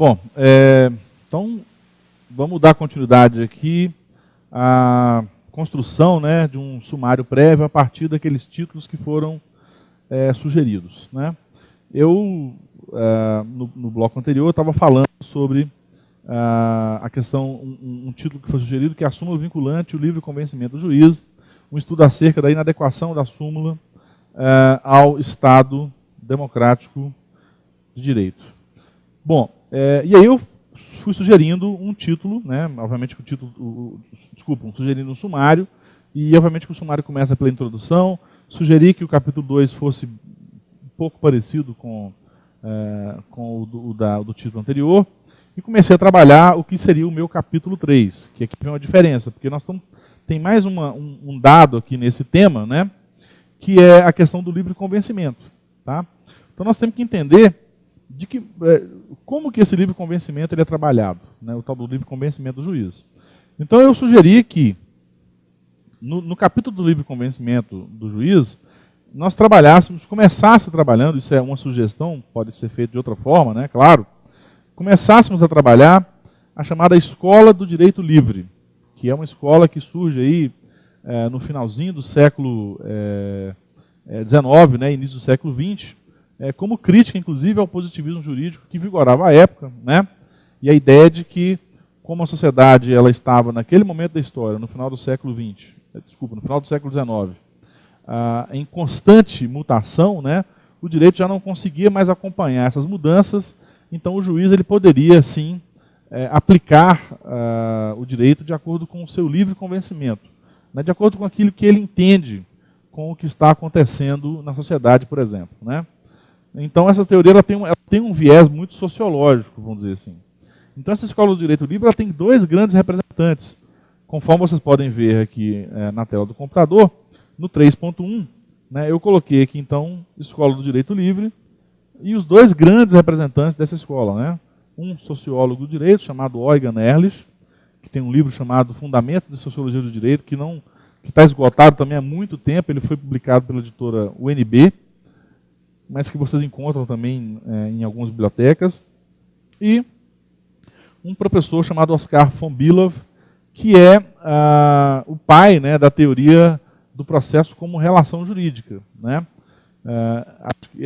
Bom, então vamos dar continuidade aqui à construção, né, de um sumário prévio a partir daqueles títulos que foram sugeridos, né. Eu, no bloco anterior, estava falando sobre a questão, um título que foi sugerido, que é a súmula vinculante e o livre convencimento do juiz, um estudo acerca da inadequação da súmula ao Estado democrático de direito. Bom, e aí eu fui sugerindo um título, né, obviamente o título, sugerindo um sumário, e obviamente que o sumário começa pela introdução, sugeri que o capítulo 2 fosse um pouco parecido com o do título anterior, e comecei a trabalhar o que seria o meu capítulo 3, que aqui vem uma diferença, porque nós tem mais um dado aqui nesse tema, né, que é a questão do livre convencimento. Tá? Então nós temos que entender como que esse livre convencimento ele é trabalhado, né, o tal do livre convencimento do juiz. Então eu sugeri que, no capítulo do livre convencimento do juiz, nós começássemos trabalhando, isso é uma sugestão, pode ser feito de outra forma, né, claro, começássemos a trabalhar a chamada Escola do Direito Livre, que é uma escola que surge aí no finalzinho do século XIX, né, início do século XX, como crítica, inclusive, ao positivismo jurídico que vigorava à época, né, e a ideia de que, como a sociedade ela estava naquele momento da história, no final do século XX, no final do século XIX, em constante mutação, né, o direito já não conseguia mais acompanhar essas mudanças. Então o juiz ele poderia, sim, aplicar o direito de acordo com o seu livre convencimento, né, de acordo com aquilo que ele entende com o que está acontecendo na sociedade, por exemplo. Né. Então essa teoria ela tem um viés muito sociológico, vamos dizer assim. Então essa escola do direito livre ela tem dois grandes representantes, conforme vocês podem ver aqui na tela do computador, no 3.1, né, eu coloquei aqui então Escola do Direito Livre, e os dois grandes representantes dessa escola, né? Um sociólogo do direito, chamado Eugen Ehrlich, que tem um livro chamado Fundamentos de Sociologia do Direito, que está esgotado também há muito tempo, ele foi publicado pela editora UNB, mas que vocês encontram também em algumas bibliotecas, e um professor chamado Oscar von Billow, que é o pai, né, da teoria do processo como relação jurídica, né?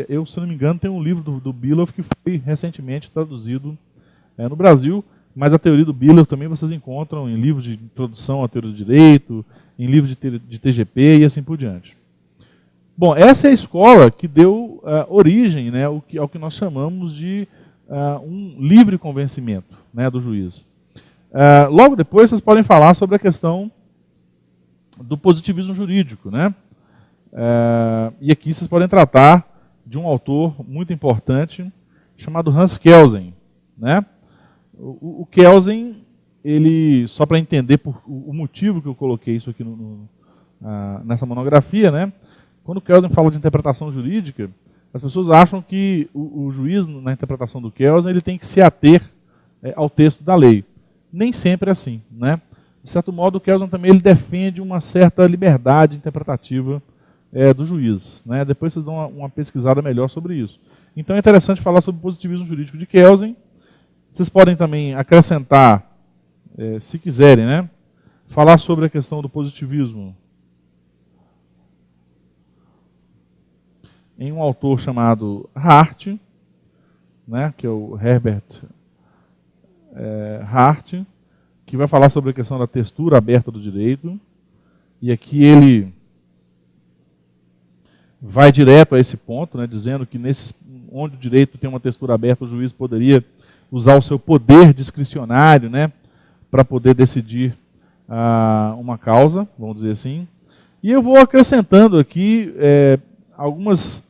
Eu, se não me engano, tem um livro do Billow que foi recentemente traduzido no Brasil, mas a teoria do Billow também vocês encontram em livros de introdução à teoria do direito, em livros de TGP e assim por diante. Bom, essa é a escola que deu origem, né, ao que nós chamamos de um livre convencimento, né, do juiz. Logo depois vocês podem falar sobre a questão do positivismo jurídico, né? E aqui vocês podem tratar de um autor muito importante chamado Hans Kelsen, né? O Kelsen, ele, só para entender o motivo que eu coloquei isso aqui nessa monografia, né? Quando o Kelsen fala de interpretação jurídica, as pessoas acham que o juiz, na interpretação do Kelsen, ele tem que se ater ao texto da lei. Nem sempre é assim, né? De certo modo, o Kelsen também ele defende uma certa liberdade interpretativa do juiz. Né? Depois vocês dão uma pesquisada melhor sobre isso. Então é interessante falar sobre o positivismo jurídico de Kelsen. Vocês podem também acrescentar, se quiserem, né? Falar sobre a questão do positivismo em um autor chamado Hart, né? Que é o Herbert Hart, que vai falar sobre a questão da textura aberta do direito. E aqui ele vai direto a esse ponto, né, dizendo que onde o direito tem uma textura aberta, o juiz poderia usar o seu poder discricionário, né, para poder decidir uma causa, vamos dizer assim. E eu vou acrescentando aqui algumas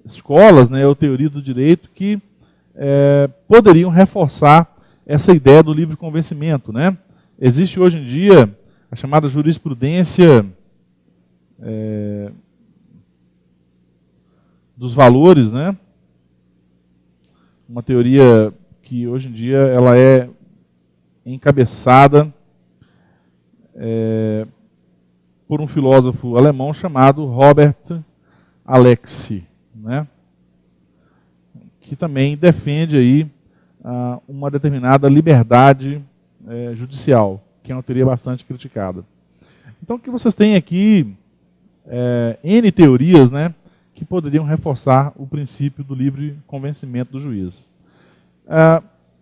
escolas, né, ou teoria do direito, que poderiam reforçar essa ideia do livre convencimento. Né? Existe hoje em dia a chamada jurisprudência dos valores, né? Uma teoria que hoje em dia ela é encabeçada por um filósofo alemão chamado Robert Alexy, né? Que também defende aí uma determinada liberdade judicial, que é uma teoria bastante criticada. Então, o que vocês têm aqui, N teorias, né, que poderiam reforçar o princípio do livre convencimento do juiz.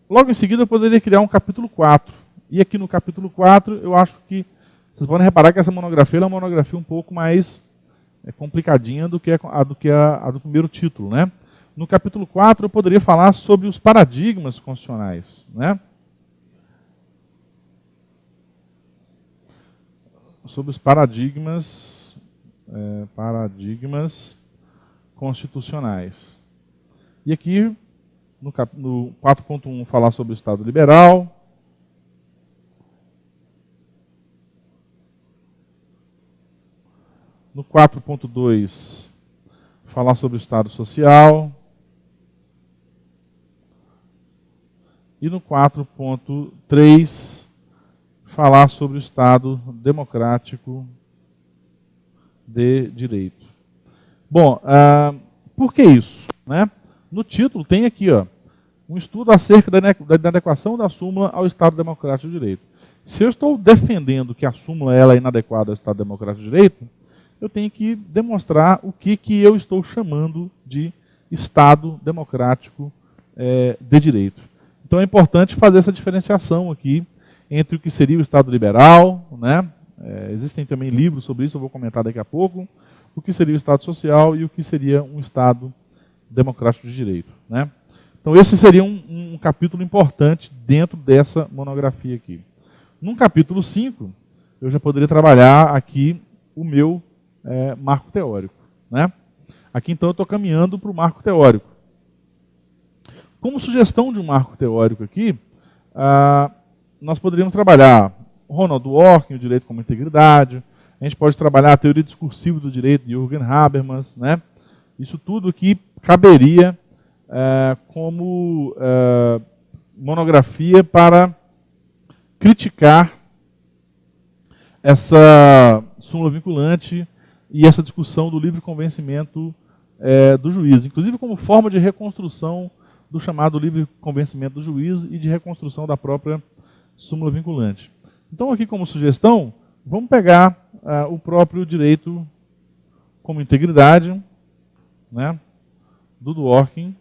Logo em seguida, eu poderia criar um capítulo 4. E aqui no capítulo 4, eu acho que vocês podem reparar que essa monografia é uma monografia um pouco mais complicadinha do que a do primeiro título, né? No capítulo 4, eu poderia falar sobre os paradigmas constitucionais, né? Sobre os paradigmas constitucionais. E aqui, no 4.1, falar sobre o Estado liberal. No 4.2, falar sobre o Estado social. E no 4.3, falar sobre o Estado democrático de direito. Bom, por que isso, né? No título tem aqui, ó, um estudo acerca da adequação da súmula ao Estado democrático de direito. Se eu estou defendendo que a súmula ela é inadequada ao Estado democrático de direito, eu tenho que demonstrar o que eu estou chamando de Estado democrático de direito. Então é importante fazer essa diferenciação aqui entre o que seria o Estado liberal, né? Existem também livros sobre isso, eu vou comentar daqui a pouco, o que seria o Estado social e o que seria um Estado democrático de direito, né? Então esse seria um capítulo importante dentro dessa monografia aqui. Num capítulo 5, eu já poderia trabalhar aqui o meu marco teórico, né? Aqui então eu estou caminhando para o marco teórico. Como sugestão de um marco teórico aqui, nós poderíamos trabalhar Ronald Dworkin, o direito como integridade, a gente pode trabalhar a teoria discursiva do direito de Jürgen Habermas, né? Isso tudo aqui caberia como monografia para criticar essa súmula vinculante e essa discussão do livre convencimento do juiz, inclusive como forma de reconstrução do chamado livre convencimento do juiz e de reconstrução da própria súmula vinculante. Então aqui como sugestão, vamos pegar o próprio direito como integridade, né, do Dworkin,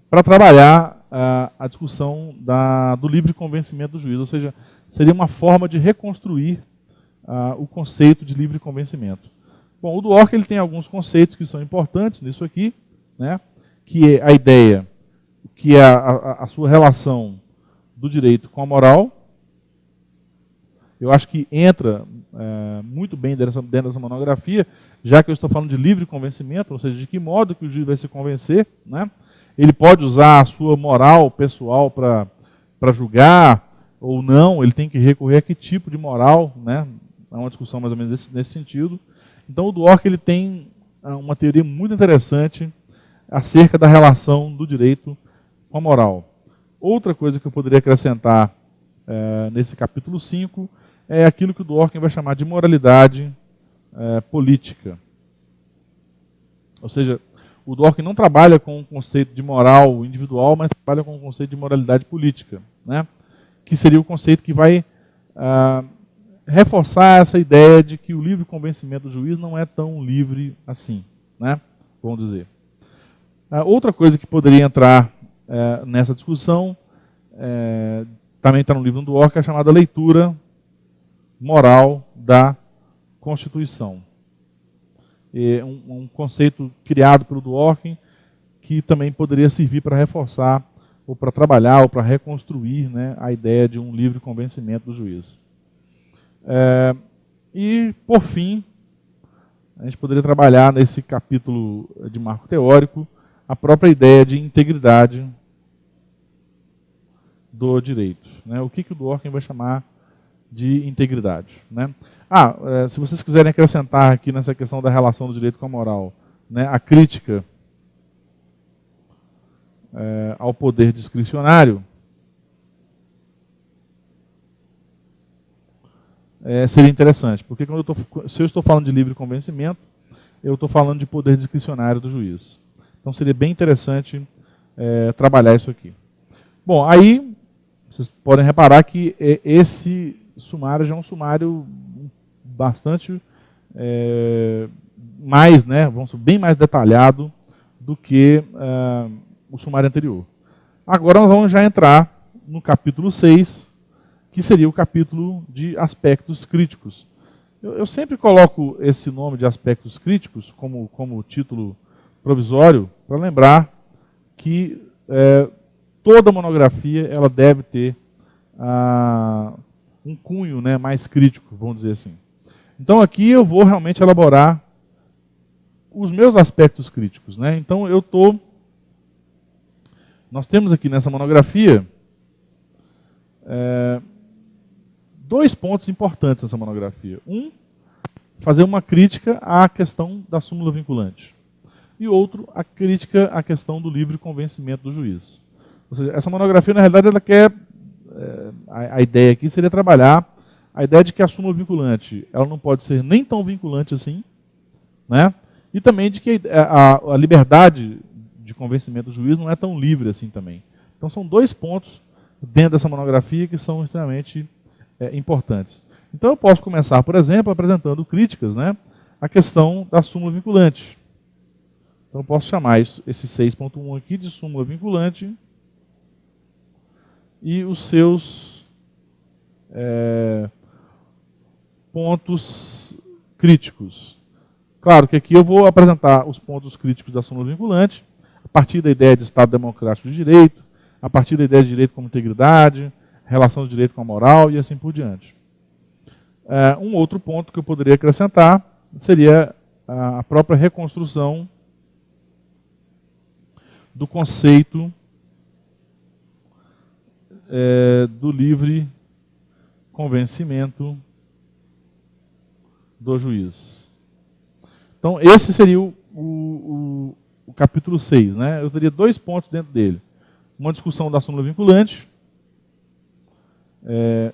para trabalhar a discussão do livre convencimento do juiz, ou seja, seria uma forma de reconstruir o conceito de livre convencimento. Bom, o Dworkin ele tem alguns conceitos que são importantes nisso aqui, né, que é a ideia, que é a sua relação do direito com a moral. Eu acho que entra muito bem dentro dessa monografia, já que eu estou falando de livre convencimento, ou seja, de que modo que o juiz vai se convencer, né? Ele pode usar a sua moral pessoal para julgar ou não, ele tem que recorrer a que tipo de moral, né? É uma discussão mais ou menos nesse sentido. Então o Dworkin ele tem uma teoria muito interessante acerca da relação do direito com a moral. Outra coisa que eu poderia acrescentar nesse capítulo 5 é aquilo que o Dworkin vai chamar de moralidade política. Ou seja, o Dworkin não trabalha com o conceito de moral individual, mas trabalha com o conceito de moralidade política, né? Que seria o conceito que vai reforçar essa ideia de que o livre convencimento do juiz não é tão livre assim, né? Vamos dizer. Outra coisa que poderia entrar nessa discussão, também está no livro do Dworkin, é a chamada leitura moral da Constituição. É um conceito criado pelo Dworkin que também poderia servir para reforçar, ou para trabalhar, ou para reconstruir, né, a ideia de um livre convencimento do juiz. E, por fim, a gente poderia trabalhar nesse capítulo de marco teórico a própria ideia de integridade do direito, né? O que o Dworkin vai chamar de integridade, né? Se vocês quiserem acrescentar aqui nessa questão da relação do direito com a moral, né, a crítica ao poder discricionário, seria interessante, porque se eu estou falando de livre convencimento, eu estou falando de poder discricionário do juiz. Então seria bem interessante trabalhar isso aqui. Bom, aí vocês podem reparar que esse sumário já é um sumário bastante mais, né, bem mais detalhado do que o sumário anterior. Agora nós vamos já entrar no capítulo 6, que seria o capítulo de aspectos críticos. Eu sempre coloco esse nome de aspectos críticos como título provisório para lembrar que toda monografia ela deve ter um cunho, né, mais crítico, vamos dizer assim. Então aqui eu vou realmente elaborar os meus aspectos críticos, né? Então nós temos aqui nessa monografia 2 pontos importantes nessa monografia. Fazer uma crítica à questão da súmula vinculante. E outro, a crítica à questão do livre convencimento do juiz. Ou seja, essa monografia, na realidade, ela quer... a ideia aqui seria trabalhar a ideia de que a súmula vinculante ela não pode ser nem tão vinculante assim, né? E também de que a liberdade de convencimento do juiz não é tão livre assim também. Então são 2 pontos dentro dessa monografia que são extremamente importantes. Então eu posso começar, por exemplo, apresentando críticas, né, à questão da súmula vinculante. Então eu posso chamar esse 6.1 aqui de súmula vinculante e os seus pontos críticos. Claro que aqui eu vou apresentar os pontos críticos da súmula vinculante, a partir da ideia de Estado democrático de direito, a partir da ideia de direito como integridade, relação do direito com a moral e assim por diante. Um outro ponto que eu poderia acrescentar seria a própria reconstrução do conceito do livre convencimento do juiz. Então, esse seria o capítulo 6. Né? Eu teria 2 pontos dentro dele. Uma discussão da súmula vinculante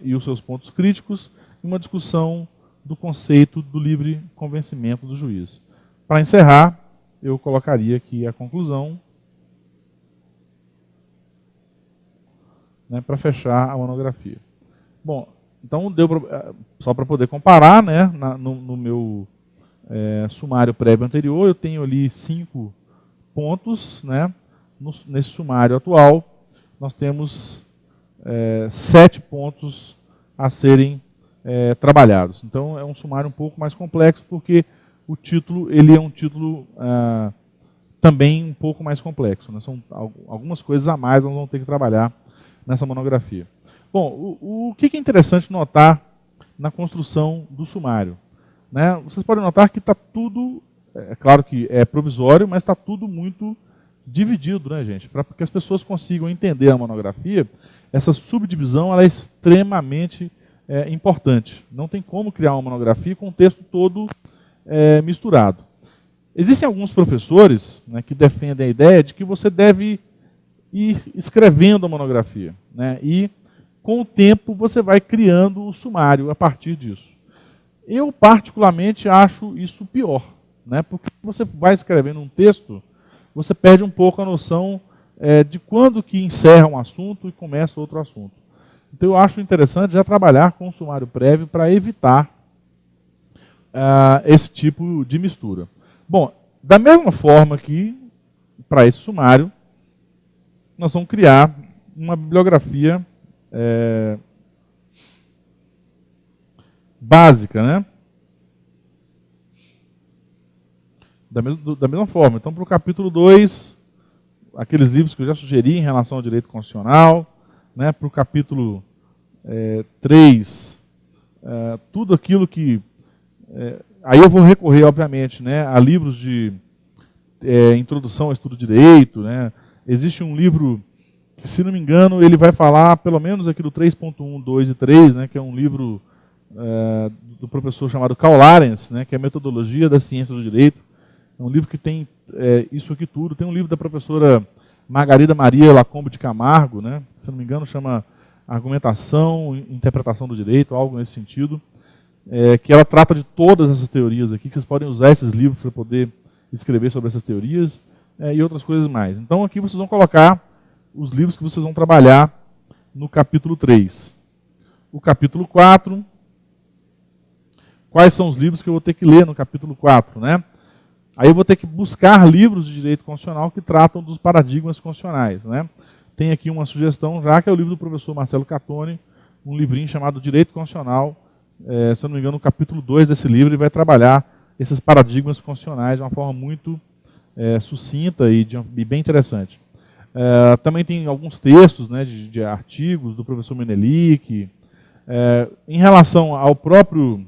e os seus pontos críticos, e uma discussão do conceito do livre convencimento do juiz. Para encerrar, eu colocaria aqui a conclusão, né, para fechar a monografia. Bom, então deu só para poder comparar, né, no meu sumário prévio anterior, eu tenho ali 5 pontos, né, nesse sumário atual, nós temos 7 pontos a serem trabalhados. Então é um sumário um pouco mais complexo, porque o título ele é um título também um pouco mais complexo. Né? São algumas coisas a mais nós vamos ter que trabalhar nessa monografia. Bom, o que é interessante notar na construção do sumário? Né? Vocês podem notar que está tudo, claro que é provisório, mas está tudo muito dividido, né, gente? Para que as pessoas consigam entender a monografia, essa subdivisão ela é extremamente importante. Não tem como criar uma monografia com o texto todo misturado. Existem alguns professores, né, que defendem a ideia de que você deve ir escrevendo a monografia, né, e com o tempo você vai criando o sumário a partir disso. Eu particularmente acho isso pior, né, porque você vai escrevendo um texto, você perde um pouco a noção de quando que encerra um assunto e começa outro assunto. Então eu acho interessante já trabalhar com o sumário prévio para evitar esse tipo de mistura. Bom, da mesma forma que, para esse sumário, nós vamos criar uma bibliografia básica, né? Da mesma forma. Então, para o capítulo 2, aqueles livros que eu já sugeri em relação ao direito constitucional, né? Para o capítulo 3, tudo aquilo que... aí eu vou recorrer, obviamente, né, a livros de introdução ao estudo de direito. Né? Existe um livro que, se não me engano, ele vai falar, pelo menos aqui do 3.1, 2 e 3, né, que é um livro do professor chamado Karl Arens, né, que é a Metodologia da Ciência do Direito. É um livro que tem isso aqui tudo. Tem um livro da professora Margarida Maria Lacombe de Camargo, né, que, se não me engano, chama Argumentação e Interpretação do Direito, algo nesse sentido. Que ela trata de todas essas teorias aqui, que vocês podem usar esses livros para poder escrever sobre essas teorias. e outras coisas mais. Então aqui vocês vão colocar os livros que vocês vão trabalhar no capítulo 3. O capítulo 4, quais são os livros que eu vou ter que ler no capítulo 4, né? Aí eu vou ter que buscar livros de direito constitucional que tratam dos paradigmas constitucionais, né? Tem aqui uma sugestão já, que é o livro do professor Marcelo Catoni, um livrinho chamado Direito Constitucional. Se eu não me engano, no capítulo 2 desse livro, ele vai trabalhar esses paradigmas constitucionais de uma forma muito sucinta e bem interessante. Também tem alguns textos, né, de artigos do professor Menelik. Em relação ao próprio,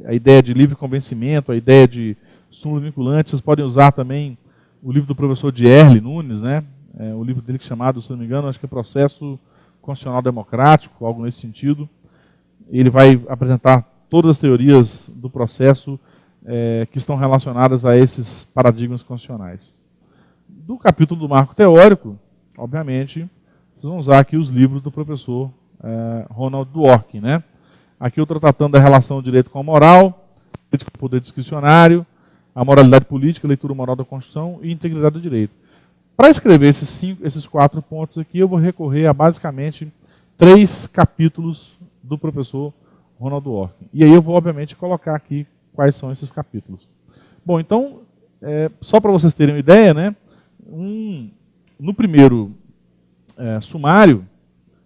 a ideia de livre convencimento, a ideia de súmula vinculante, vocês podem usar também o livro do professor Dierle Nunes, né, o livro dele chamado, se não me engano, acho que é Processo Constitucional Democrático, algo nesse sentido. Ele vai apresentar todas as teorias do processo que estão relacionadas a esses paradigmas constitucionais. Do capítulo do marco teórico, obviamente, vocês vão usar aqui os livros do professor Ronald Dworkin, né? Aqui eu estou tratando da relação do direito com a moral, política do poder discricionário, a moralidade política, a leitura moral da Constituição e integridade do direito. Para escrever esses 4 pontos aqui, eu vou recorrer a basicamente 3 capítulos do professor Ronald Dworkin. E aí eu vou, obviamente, colocar aqui quais são esses capítulos. Bom, então, só para vocês terem uma ideia, né, no primeiro sumário,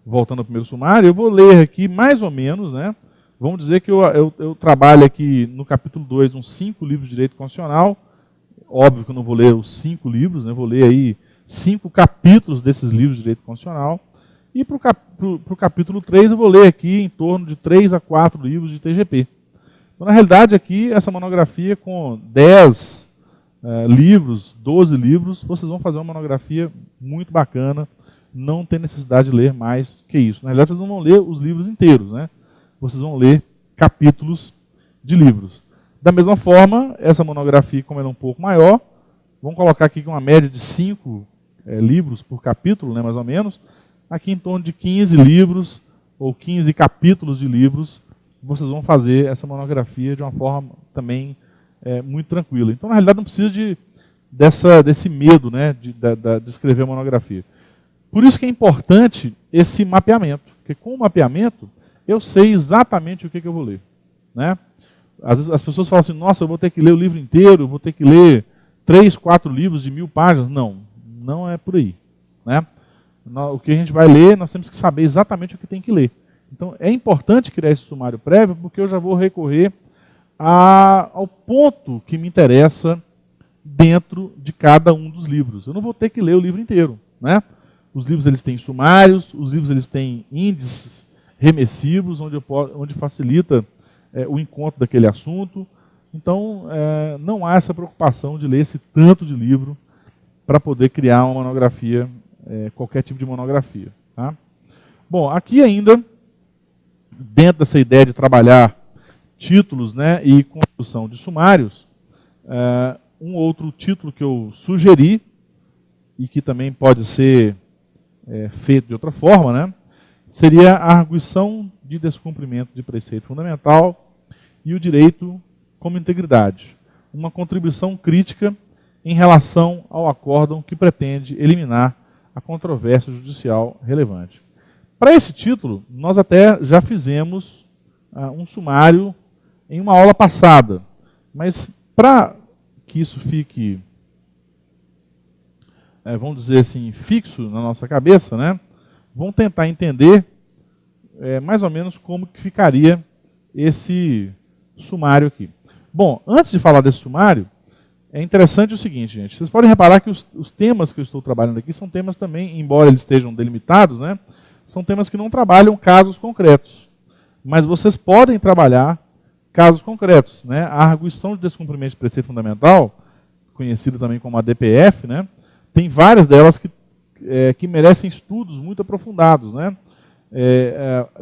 voltando ao primeiro sumário, eu vou ler aqui mais ou menos, né, vamos dizer que eu trabalho aqui no capítulo 2 uns 5 livros de direito constitucional. Óbvio que eu não vou ler os 5 livros, né, vou ler aí 5 capítulos desses livros de direito constitucional. E para o capítulo 3 eu vou ler aqui em torno de 3 a 4 livros de TGP. Então, na realidade, aqui, essa monografia com 10 livros, 12 livros, vocês vão fazer uma monografia muito bacana, não tem necessidade de ler mais que isso. Na realidade, vocês não vão ler os livros inteiros, né? Vocês vão ler capítulos de livros. Da mesma forma, essa monografia, como ela é um pouco maior, vamos colocar aqui uma média de 5 livros por capítulo, né, mais ou menos. Aqui em torno de 15 livros ou 15 capítulos de livros, vocês vão fazer essa monografia de uma forma também muito tranquila. Então, na realidade, não precisa desse medo, né, de escrever a monografia. Por isso que é importante esse mapeamento, porque com o mapeamento eu sei exatamente o que eu vou ler, né? Às vezes as pessoas falam assim, nossa, eu vou ter que ler o livro inteiro, vou ter que ler 3, 4 livros de 1000 páginas. Não, não é por aí, né? O que a gente vai ler, nós temos que saber exatamente o que tem que ler. Então, é importante criar esse sumário prévio, porque eu já vou recorrer ao ponto que me interessa dentro de cada um dos livros. Eu não vou ter que ler o livro inteiro, né? Os livros eles têm sumários, os livros eles têm índices remessivos, onde facilita o encontro daquele assunto. Então, não há essa preocupação de ler esse tanto de livro para poder criar uma monografia, qualquer tipo de monografia. Tá? Bom, aqui ainda, dentro dessa ideia de trabalhar títulos, né, e construção de sumários, um outro título que eu sugeri, e que também pode ser feito de outra forma, né, seria a arguição de descumprimento de preceito fundamental e o direito como integridade. Uma contribuição crítica em relação ao acórdão que pretende eliminar a controvérsia judicial relevante. Para esse título, nós até já fizemos um sumário em uma aula passada, mas para que isso fique, vamos dizer assim, fixo na nossa cabeça, né, vamos tentar entender mais ou menos como que ficaria esse sumário aqui. Bom, antes de falar desse sumário, é interessante o seguinte, gente. Vocês podem reparar que os temas que eu estou trabalhando aqui são temas também, embora eles estejam delimitados, né, são temas que não trabalham casos concretos. Mas vocês podem trabalhar casos concretos. Né? A arguição de descumprimento de preceito fundamental, conhecida também como a DPF, né, tem várias delas que merecem estudos muito aprofundados. Né?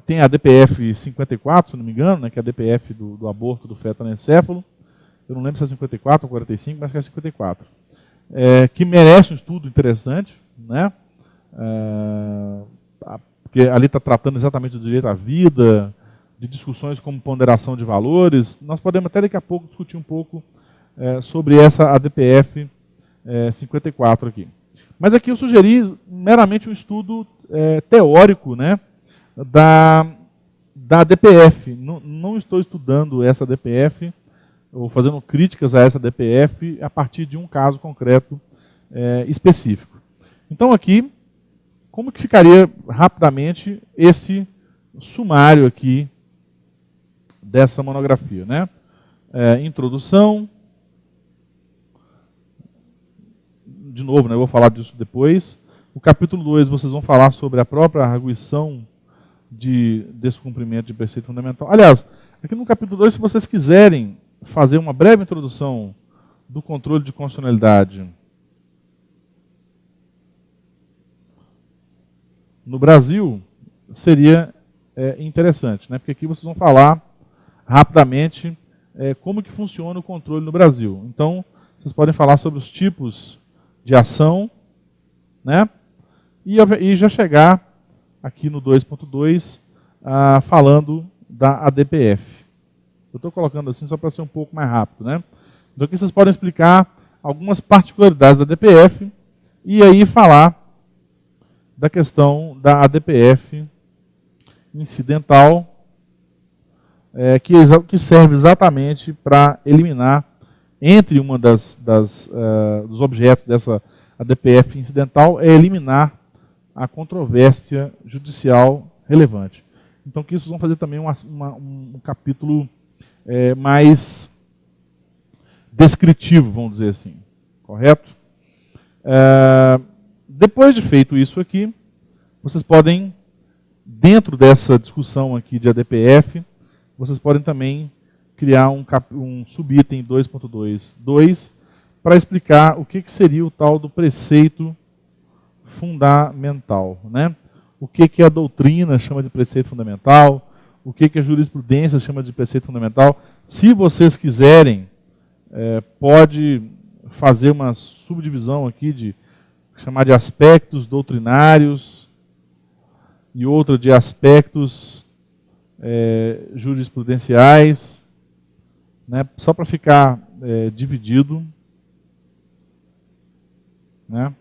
Tem a DPF 54, se não me engano, né, que é a DPF do aborto do feto anencéfalo. Eu não lembro se é 54 ou 45, mas que é 54. Que merece um estudo interessante, né? Porque ali está tratando exatamente do direito à vida, de discussões como ponderação de valores. Nós podemos até daqui a pouco discutir um pouco sobre essa ADPF 54 aqui. Mas aqui eu sugeri meramente um estudo teórico, né, da DPF. Não estou estudando essa DPF, ou fazendo críticas a essa DPF a partir de um caso concreto específico. Então aqui, como que ficaria rapidamente esse sumário aqui dessa monografia, né? Introdução. De novo, né, eu vou falar disso depois. O capítulo 2, vocês vão falar sobre a própria arguição de descumprimento de preceito fundamental. Aliás, aqui no capítulo 2, se vocês quiserem fazer uma breve introdução do controle de constitucionalidade no Brasil, seria interessante, né? Porque aqui vocês vão falar rapidamente como que funciona o controle no Brasil. Então, vocês podem falar sobre os tipos de ação, né? E já chegar aqui no 2.2 falando da ADPF. Eu estou colocando assim só para ser um pouco mais rápido, né? Então aqui vocês podem explicar algumas particularidades da ADPF e aí falar da questão da ADPF incidental, que serve exatamente para eliminar, entre uma dos objetos dessa ADPF incidental, eliminar a controvérsia judicial relevante. Então, que isso vão fazer também um capítulo mais descritivo, vamos dizer assim. Correto? Depois de feito isso aqui, vocês podem, dentro dessa discussão aqui de ADPF, vocês podem também criar um subitem 2.2.2 para explicar o que seria o tal do preceito fundamental, né? O que a doutrina chama de preceito fundamental, o que a jurisprudência chama de preceito fundamental. Se vocês quiserem, pode fazer uma subdivisão aqui chamar de aspectos doutrinários e outra de aspectos jurisprudenciais, né? Só para ficar dividido, né?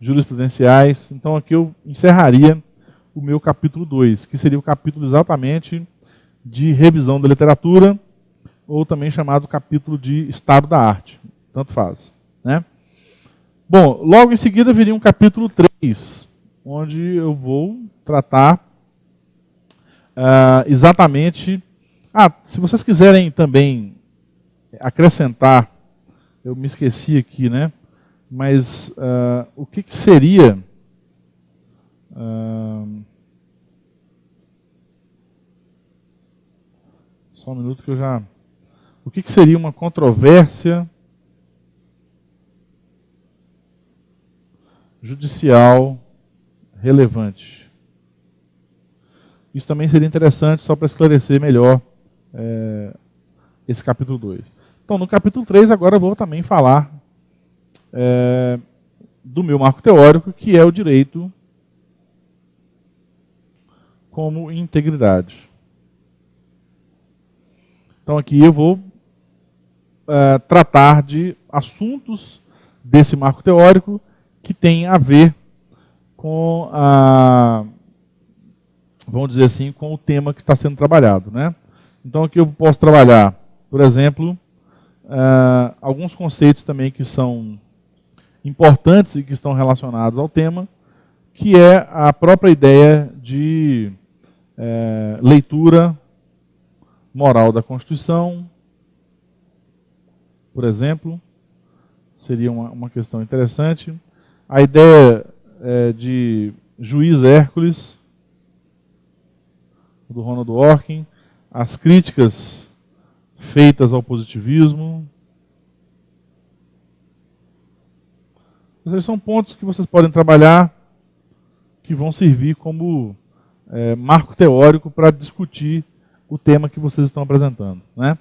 Jurisprudenciais. Então aqui eu encerraria o meu capítulo 2, que seria o capítulo exatamente de revisão da literatura, ou também chamado capítulo de estado da arte, tanto faz, né? Bom, logo em seguida viria um capítulo 3, onde eu vou tratar exatamente... se vocês quiserem também acrescentar, eu me esqueci aqui, né? Mas o que seria... só um minuto que eu já... O que seria uma controvérsia judicial relevante? Isso também seria interessante, só para esclarecer melhor esse capítulo 2. Então, no capítulo 3, agora eu vou também falar do meu marco teórico, que é o direito como integridade. Então, aqui eu vou tratar de assuntos desse marco teórico que tem a ver com vamos dizer assim, com o tema que está sendo trabalhado, né? Então aqui eu posso trabalhar, por exemplo, alguns conceitos também que são importantes e que estão relacionados ao tema, que é a própria ideia de leitura moral da Constituição, por exemplo, seria uma questão interessante. A ideia de juiz Hércules, do Ronald Dworkin, as críticas feitas ao positivismo. Esses são pontos que vocês podem trabalhar, que vão servir como marco teórico para discutir o tema que vocês estão apresentando, né?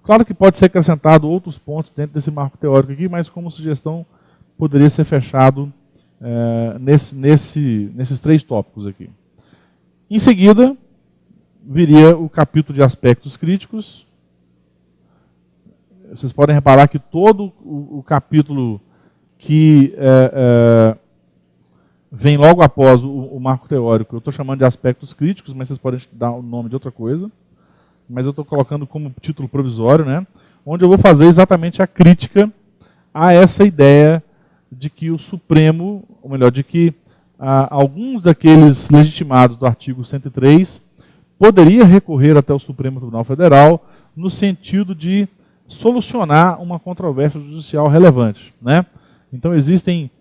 Claro que pode ser acrescentado outros pontos dentro desse marco teórico aqui, mas como sugestão poderia ser fechado nesses 3 tópicos aqui. Em seguida, viria o capítulo de aspectos críticos, vocês podem reparar que todo o capítulo que vem logo após o marco teórico, eu estou chamando de aspectos críticos, mas vocês podem dar o nome de outra coisa, mas eu estou colocando como título provisório, né, onde eu vou fazer exatamente a crítica a essa ideia de que o Supremo, ou melhor, de que alguns daqueles legitimados do artigo 103 poderia recorrer até o Supremo Tribunal Federal no sentido de solucionar uma controvérsia judicial relevante, né? Então existem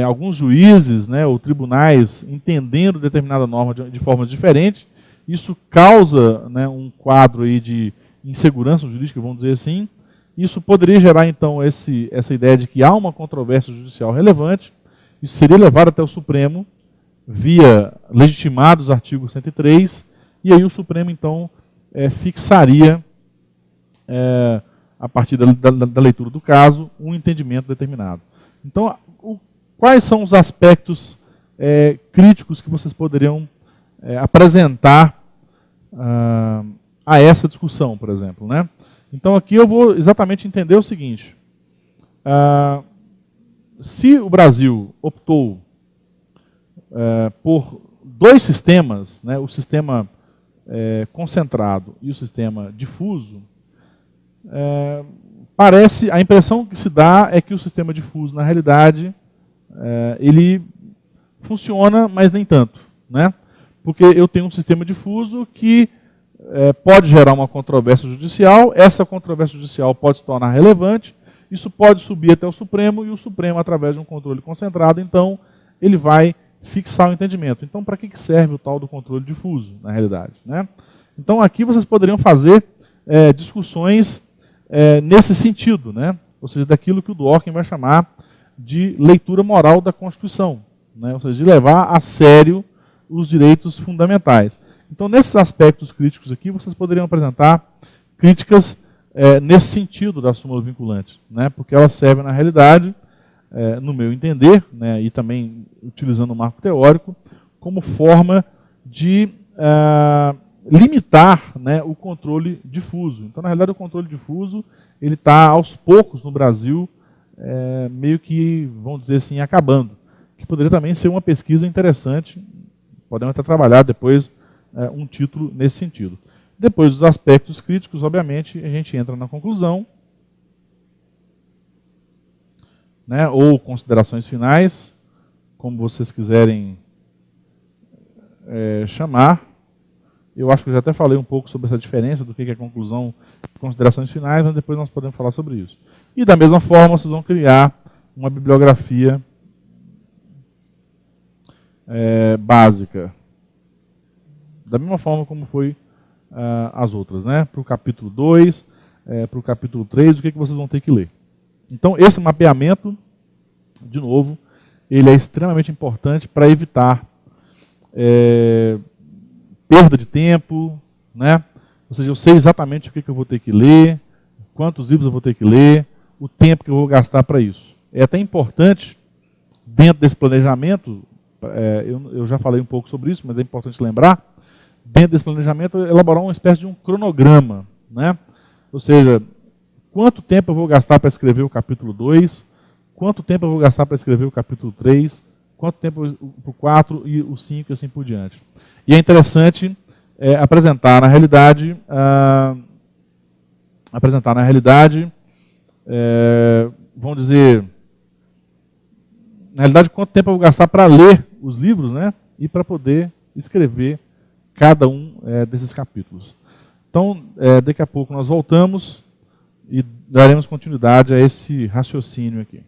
alguns juízes, né, ou tribunais entendendo determinada norma de formas diferentes. Isso causa, né, um quadro aí de insegurança jurídica, vamos dizer assim. Isso poderia gerar, então, essa ideia de que há uma controvérsia judicial relevante. Isso seria levado até o Supremo via legitimados artigo 103, e aí o Supremo, então, fixaria, a partir da leitura do caso, um entendimento determinado. Então, quais são os aspectos críticos que vocês poderiam apresentar a essa discussão, por exemplo, né? Então, aqui eu vou exatamente entender o seguinte. Se o Brasil optou por dois sistemas, né, o sistema concentrado e o sistema difuso, a impressão que se dá é que o sistema difuso, na realidade, ele funciona, mas nem tanto, né? Porque eu tenho um sistema difuso que pode gerar uma controvérsia judicial, essa controvérsia judicial pode se tornar relevante, isso pode subir até o Supremo, e o Supremo, através de um controle concentrado, então, ele vai fixar o entendimento. Então, para que serve o tal do controle difuso, na realidade, né? Então, aqui vocês poderiam fazer discussões nesse sentido, né? Ou seja, daquilo que o Dworkin vai chamar de leitura moral da Constituição, né? Ou seja, de levar a sério os direitos fundamentais. Então, nesses aspectos críticos aqui, vocês poderiam apresentar críticas nesse sentido da súmula vinculante, né? Porque elas servem, na realidade, no meu entender, né, e também utilizando o marco teórico, como forma de limitar, né, o controle difuso. Então, na realidade, o controle difuso ele está, aos poucos, no Brasil, meio que, vamos dizer assim, acabando. Que poderia também ser uma pesquisa interessante, podemos até trabalhar depois um título nesse sentido. Depois dos aspectos críticos, obviamente, a gente entra na conclusão, né, ou considerações finais, como vocês quiserem chamar. Eu acho que eu já até falei um pouco sobre essa diferença do que é conclusão e considerações finais, mas depois nós podemos falar sobre isso. E da mesma forma, vocês vão criar uma bibliografia básica, da mesma forma como foi as outras, né? Para o capítulo 2, para o capítulo 3, o que vocês vão ter que ler. Então, esse mapeamento, de novo, ele é extremamente importante para evitar perda de tempo, né? Ou seja, eu sei exatamente o que eu vou ter que ler, quantos livros eu vou ter que ler, o tempo que eu vou gastar para isso. É até importante, dentro desse planejamento, eu já falei um pouco sobre isso, mas é importante lembrar, dentro desse planejamento, elaborar uma espécie de um cronograma, né? Ou seja, quanto tempo eu vou gastar para escrever o capítulo 2, quanto tempo eu vou gastar para escrever o capítulo 3, quanto tempo para o 4 e o 5 e assim por diante. E é interessante apresentar na realidade, vamos dizer, na realidade, quanto tempo eu vou gastar para ler os livros, né, e para poder escrever cada um desses capítulos. Então, daqui a pouco nós voltamos e daremos continuidade a esse raciocínio aqui.